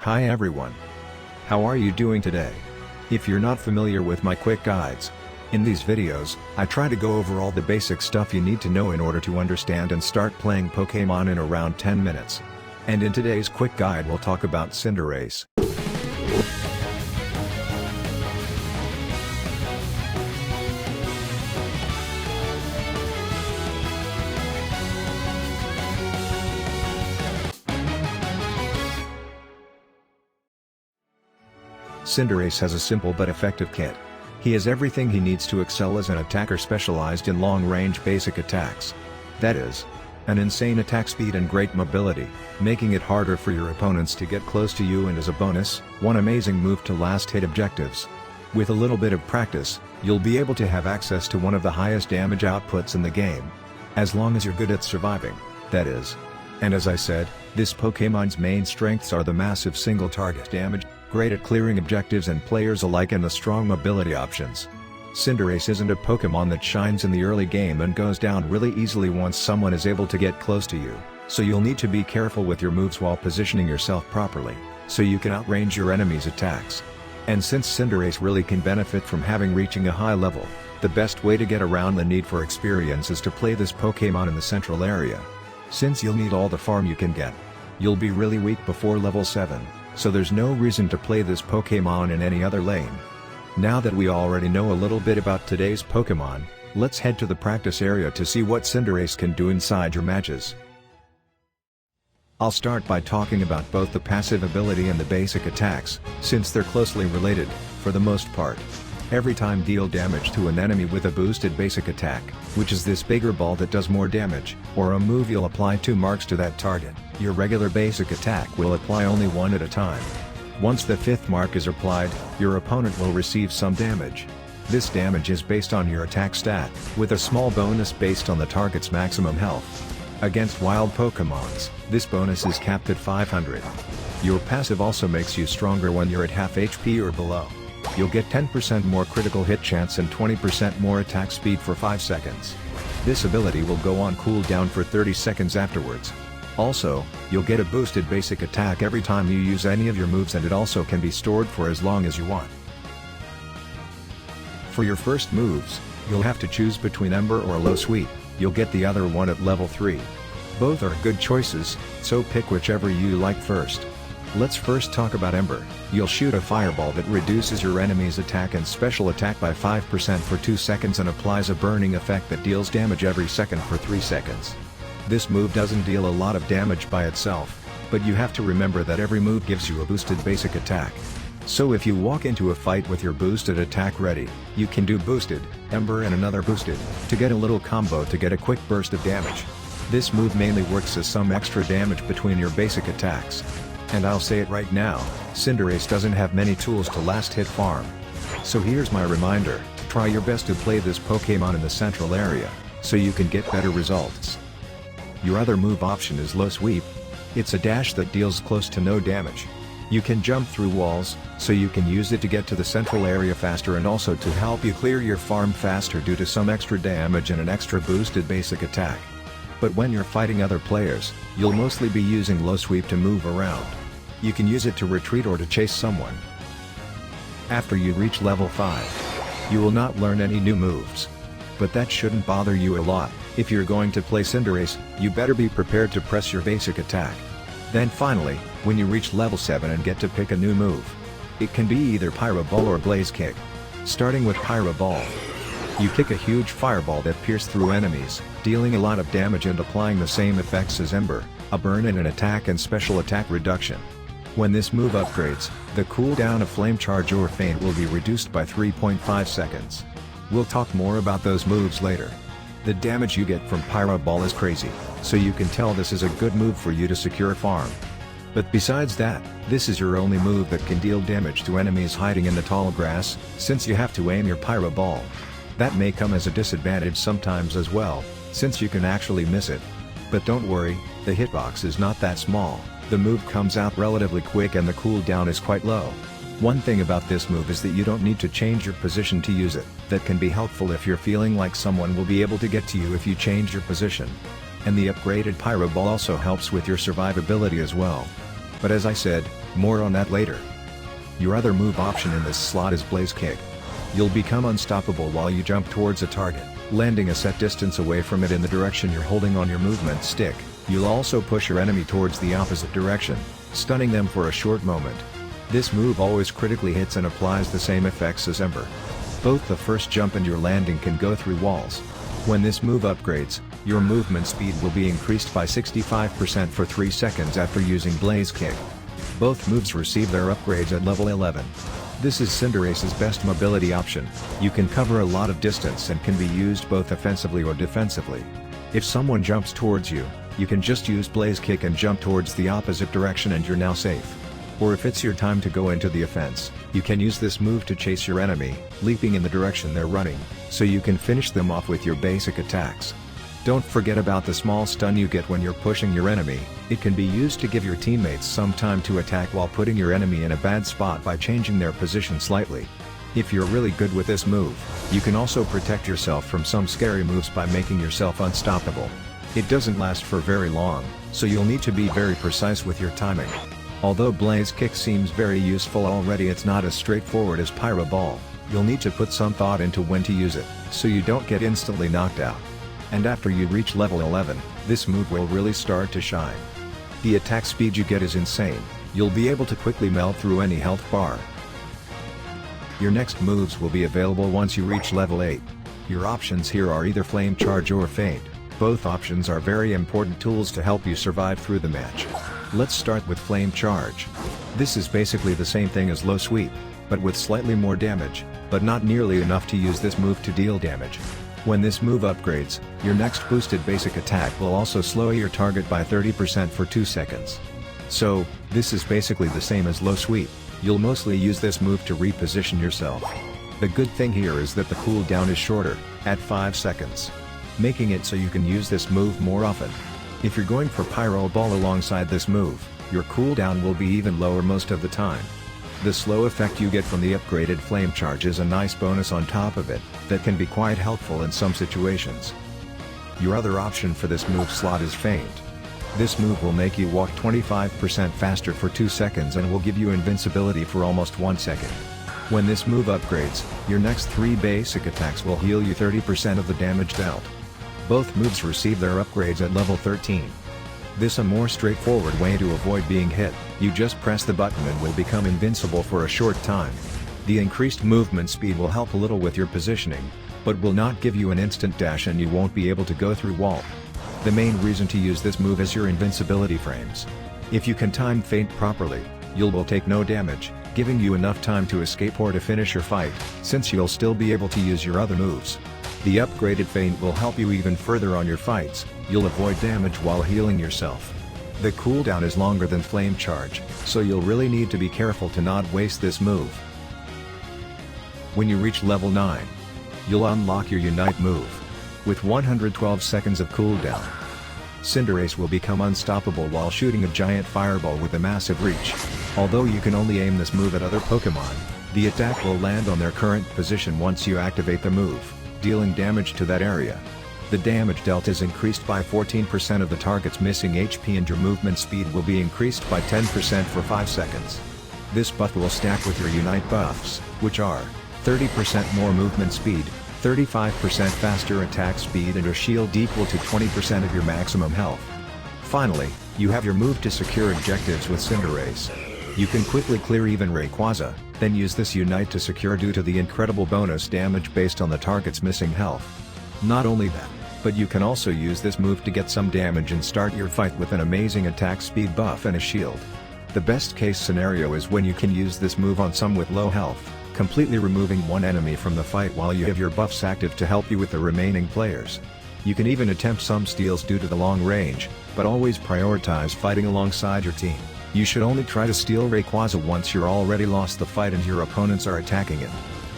Hi everyone. How are you doing today? If you're not familiar with my quick guides, in these videos, I try to go over all the basic stuff you need to know in order to understand and start playing Pokemon in around 10 minutes. And in today's quick guide we'll talk about Cinderace. Cinderace has a simple but effective kit. He has everything he needs to excel as an attacker specialized in long-range basic attacks. That is, an insane attack speed and great mobility, making it harder for your opponents to get close to you, and as a bonus, one amazing move to last hit objectives. With a little bit of practice, you'll be able to have access to one of the highest damage outputs in the game. As long as you're good at surviving, that is. And as I said, this Pokemon's main strengths are the massive single target damage, great at clearing objectives and players alike, and the strong mobility options. Cinderace isn't a Pokemon that shines in the early game and goes down really easily once someone is able to get close to you, so you'll need to be careful with your moves while positioning yourself properly, so you can outrange your enemy's attacks. And since Cinderace really can benefit from reaching a high level, the best way to get around the need for experience is to play this Pokemon in the central area. Since you'll need all the farm you can get, you'll be really weak before level 7. So there's no reason to play this Pokemon in any other lane. Now that we already know a little bit about today's Pokemon, let's head to the practice area to see what Cinderace can do inside your matches. I'll start by talking about both the passive ability and the basic attacks, since they're closely related, for the most part. Every time deal damage to an enemy with a boosted basic attack, which is this bigger ball that does more damage, or a move, you'll apply 2 marks to that target. Your regular basic attack will apply only 1 at a time. Once the 5th mark is applied, your opponent will receive some damage. This damage is based on your attack stat, with a small bonus based on the target's maximum health. Against wild Pokemons, this bonus is capped at 500. Your passive also makes you stronger when you're at half HP or below. You'll get 10% more critical hit chance and 20% more attack speed for 5 seconds. This ability will go on cooldown for 30 seconds afterwards. Also, you'll get a boosted basic attack every time you use any of your moves, and it also can be stored for as long as you want. For your first moves, you'll have to choose between Ember or Low Sweep. You'll get the other one at level 3. Both are good choices, so pick whichever you like first. Let's first talk about Ember. You'll shoot a fireball that reduces your enemy's attack and special attack by 5% for 2 seconds and applies a burning effect that deals damage every second for 3 seconds. This move doesn't deal a lot of damage by itself, but you have to remember that every move gives you a boosted basic attack. So if you walk into a fight with your boosted attack ready, you can do boosted, Ember and another boosted, to get a little combo to get a quick burst of damage. This move mainly works as some extra damage between your basic attacks. And I'll say it right now, Cinderace doesn't have many tools to last hit farm. So here's my reminder, try your best to play this Pokemon in the central area, so you can get better results. Your other move option is Low Sweep. It's a dash that deals close to no damage. You can jump through walls, so you can use it to get to the central area faster and also to help you clear your farm faster due to some extra damage and an extra boosted basic attack. But when you're fighting other players, you'll mostly be using Low Sweep to move around. You can use it to retreat or to chase someone. After you reach level 5, you will not learn any new moves. But that shouldn't bother you a lot. If you're going to play Cinderace, you better be prepared to press your basic attack. Then finally, when you reach level 7 and get to pick a new move, it can be either Pyro Ball or Blaze Kick. Starting with Pyro Ball. You kick a huge fireball that pierces through enemies, dealing a lot of damage and applying the same effects as Ember, a burn and an attack and special attack reduction. When this move upgrades, the cooldown of Flame Charge or Feint will be reduced by 3.5 seconds. We'll talk more about those moves later. The damage you get from Pyro Ball is crazy, so you can tell this is a good move for you to secure farm. But besides that, this is your only move that can deal damage to enemies hiding in the tall grass, since you have to aim your Pyro Ball. That may come as a disadvantage sometimes as well, since you can actually miss it. But don't worry, the hitbox is not that small, the move comes out relatively quick and the cooldown is quite low. One thing about this move is that you don't need to change your position to use it. That can be helpful if you're feeling like someone will be able to get to you if you change your position. And the upgraded Pyro Ball also helps with your survivability as well. But as I said, More on that later. Your other move option in this slot is Blaze Kick. You'll become unstoppable while you jump towards a target, landing a set distance away from it in the direction you're holding on your movement stick. You'll also push your enemy towards the opposite direction, stunning them for a short moment. This move always critically hits and applies the same effects as Ember. Both the first jump and your landing can go through walls. When this move upgrades, your movement speed will be increased by 65% for 3 seconds after using Blaze Kick. Both moves receive their upgrades at level 11. This is Cinderace's best mobility option. You can cover a lot of distance and can be used both offensively or defensively. If someone jumps towards you, you can just use Blaze Kick and jump towards the opposite direction and you're now safe. Or if it's your time to go into the offense, you can use this move to chase your enemy, leaping in the direction they're running, so you can finish them off with your basic attacks. Don't forget about the small stun you get when you're pushing your enemy. It can be used to give your teammates some time to attack while putting your enemy in a bad spot by changing their position slightly. If you're really good with this move, you can also protect yourself from some scary moves by making yourself unstoppable. It doesn't last for very long, so you'll need to be very precise with your timing. Although Blaze Kick seems very useful already, it's not as straightforward as Pyro Ball. You'll need to put some thought into when to use it, so you don't get instantly knocked out. And after you reach level 11, this move will really start to shine. The attack speed you get is insane. You'll be able to quickly melt through any health bar. Your next moves will be available once you reach level 8. Your options here are either Flame Charge or Feint. Both options are very important tools to help you survive through the match. Let's start with Flame Charge. This is basically the same thing as Low Sweep, but with slightly more damage, but not nearly enough to use this move to deal damage. When this move upgrades, your next boosted basic attack will also slow your target by 30% for 2 seconds. So, this is basically the same as Low Sweep. You'll mostly use this move to reposition yourself. The good thing here is that the cooldown is shorter, at 5 seconds. Making it so you can use this move more often. If you're going for Pyro Ball alongside this move, your cooldown will be even lower most of the time. The slow effect you get from the upgraded Flame Charge is a nice bonus on top of it, that can be quite helpful in some situations. Your other option for this move slot is Feint. This move will make you walk 25% faster for 2 seconds and will give you invincibility for almost 1 second. When this move upgrades, your next 3 basic attacks will heal you 30% of the damage dealt. Both moves receive their upgrades at level 13. This is a more straightforward way to avoid being hit. You just press the button and will become invincible for a short time. The increased movement speed will help a little with your positioning, but will not give you an instant dash and you won't be able to go through wall. The main reason to use this move is your invincibility frames. If you can time Feint properly, you will take no damage, giving you enough time to escape or to finish your fight, since you'll still be able to use your other moves. The upgraded Feint will help you even further on your fights. You'll avoid damage while healing yourself. The cooldown is longer than Flame Charge, so you'll really need to be careful to not waste this move. When you reach level 9, you'll unlock your Unite move. With 112 seconds of cooldown, Cinderace will become unstoppable while shooting a giant fireball with a massive reach. Although you can only aim this move at other Pokémon, the attack will land on their current position once you activate the move, dealing damage to that area. The damage dealt is increased by 14% of the target's missing HP and your movement speed will be increased by 10% for 5 seconds. This buff will stack with your Unite buffs, which are 30% more movement speed, 35% faster attack speed and a shield equal to 20% of your maximum health. Finally, you have your move to secure objectives with Cinderace. You can quickly clear even Rayquaza, then use this Unite to secure due to the incredible bonus damage based on the target's missing health. Not only that, but you can also use this move to get some damage and start your fight with an amazing attack speed buff and a shield. The best case scenario is when you can use this move on some with low health, completely removing one enemy from the fight while you have your buffs active to help you with the remaining players. You can even attempt some steals due to the long range, but always prioritize fighting alongside your team. You should only try to steal Rayquaza once you're already lost the fight and your opponents are attacking it.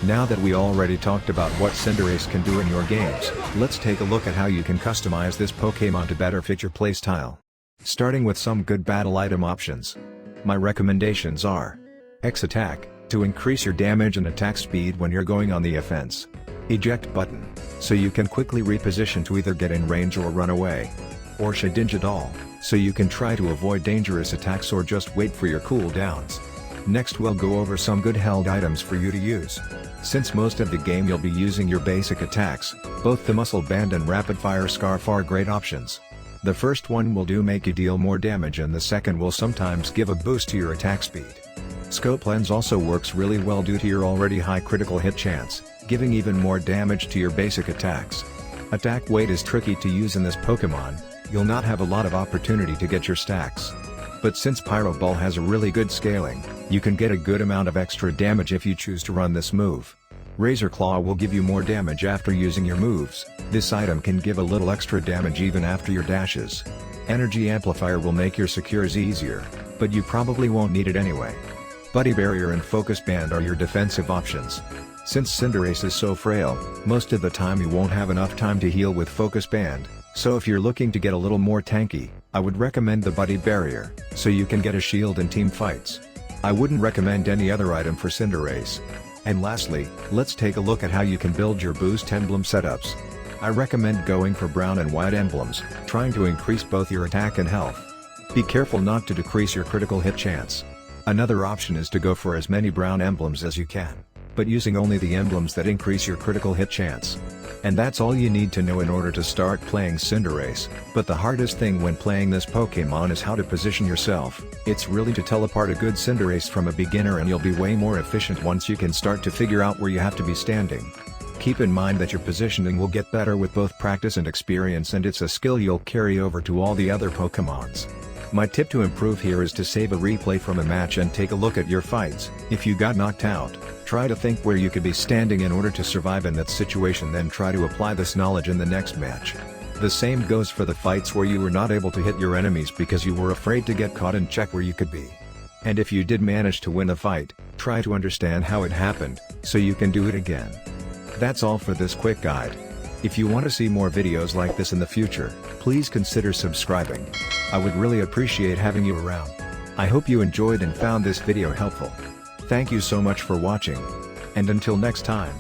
Now that we already talked about what Cinderace can do in your games, let's take a look at how you can customize this Pokémon to better fit your playstyle. Starting with some good battle item options. My recommendations are: X Attack, to increase your damage and attack speed when you're going on the offense. Eject Button, so you can quickly reposition to either get in range or run away. Or Shedinja Doll, so you can try to avoid dangerous attacks or just wait for your cooldowns. Next we'll go over some good held items for you to use. Since most of the game you'll be using your basic attacks, both the Muscle Band and Rapid Fire Scarf are great options. The first one will make you deal more damage and the second will sometimes give a boost to your attack speed. Scope Lens also works really well due to your already high critical hit chance, giving even more damage to your basic attacks. Attack weight is tricky to use in this Pokemon, you'll not have a lot of opportunity to get your stacks. But since Pyro Ball has a really good scaling, you can get a good amount of extra damage if you choose to run this move. Razor Claw will give you more damage after using your moves. This item can give a little extra damage even after your dashes. Energy Amplifier will make your secures easier, but you probably won't need it anyway. Buddy Barrier and Focus Band are your defensive options. Since Cinderace is so frail, most of the time you won't have enough time to heal with Focus Band, so if you're looking to get a little more tanky, I would recommend the Buddy Barrier, so you can get a shield in team fights. I wouldn't recommend any other item for Cinderace. And lastly, let's take a look at how you can build your boost emblem setups. I recommend going for brown and white emblems, trying to increase both your attack and health. Be careful not to decrease your critical hit chance. Another option is to go for as many brown emblems as you can, but using only the emblems that increase your critical hit chance. And that's all you need to know in order to start playing Cinderace, but the hardest thing when playing this Pokemon is how to position yourself. It's really to tell apart a good Cinderace from a beginner and you'll be way more efficient once you can start to figure out where you have to be standing. Keep in mind that your positioning will get better with both practice and experience and it's a skill you'll carry over to all the other Pokemons. My tip to improve here is to save a replay from a match and take a look at your fights. If you got knocked out, try to think where you could be standing in order to survive in that situation, then try to apply this knowledge in the next match. The same goes for the fights where you were not able to hit your enemies because you were afraid to get caught, and check where you could be. And if you did manage to win a fight, try to understand how it happened, so you can do it again. That's all for this quick guide. If you want to see more videos like this in the future, please consider subscribing. I would really appreciate having you around. I hope you enjoyed and found this video helpful. Thank you so much for watching. And until next time.